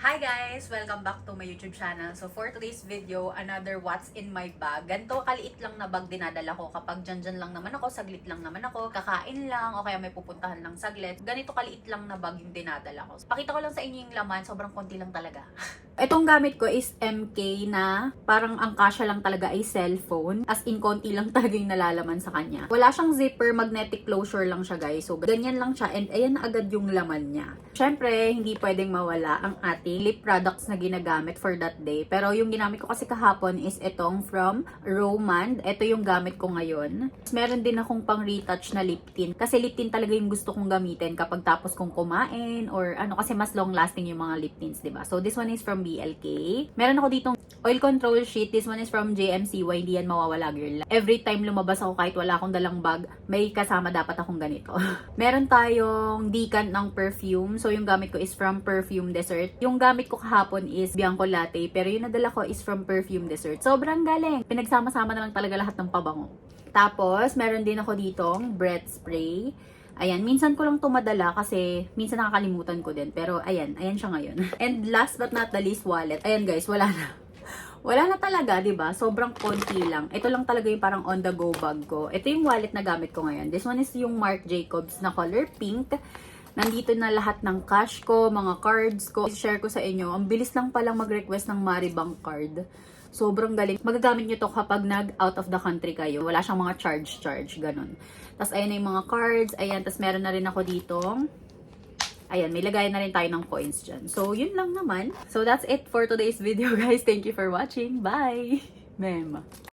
Hi guys! Welcome back to my YouTube channel. So for today's video, another what's in my bag. Ganito kaliit lang na bag dinadala ko kapag dyan lang naman ako, saglit lang naman ako, kakain lang, o kaya may pupuntahan lang saglit. Ganito kaliit lang na bag yung dinadala ko. Pakita ko lang sa inyo yung laman, sobrang konti lang talaga. Itong gamit ko is MK na parang ang kasya lang talaga ay cellphone. As in, konti lang talaga yung nalalaman sa kanya. Wala siyang zipper, magnetic closure lang siya guys. So ganyan lang siya and ayan na agad yung laman niya. Syempre, hindi pwedeng mawala ang ating lip products na ginagamit for that day. Pero yung ginamit ko kasi kahapon is itong from Romand. Ito yung gamit ko ngayon. Meron din akong pang retouch na lip tint. Kasi lip tint talaga yung gusto kong gamitin kapag tapos kong kumain or ano, kasi mas long lasting yung mga lip tints, diba? So this one is from BLK. Meron ako ditong oil control sheet. This one is from JMCY. Hindi yan mawawala, girl. Every time lumabas ako kahit wala akong dalang bag, may kasama dapat akong ganito. Meron tayong decant ng perfume. So yung gamit ko is from Perfume Dessert. Yung gamit ko kahapon is Bianco Latte. Pero yung nadala ko is from Perfume Dessert. Sobrang galing. Pinagsama-sama na lang talaga lahat ng pabango. Tapos, meron din ako ditong breath spray. Ayan, minsan ko lang tumadala kasi minsan nakakalimutan ko din. Pero ayan siya ngayon. And last but not the least, wallet. Ayan guys, wala na. Wala na talaga, 'di ba? Sobrang konti lang. Ito lang talaga yung parang on the go bag ko. Ito yung wallet na gamit ko ngayon. This one is yung Marc Jacobs na color pink. Nandito na lahat ng cash ko, mga cards ko. I-share ko sa inyo. Ang bilis lang palang mag-request ng Maribank card. Sobrang galing. Magagamit nyo to kapag nag-out of the country kayo. Wala siyang mga charge, ganun. Tapos, ayan na yung mga cards. Ayan, tapos meron na rin ako ditong ayan, may lagayan na rin tayo ng coins dyan. So, yun lang naman. So, that's it for today's video, guys. Thank you for watching. Bye! Mem.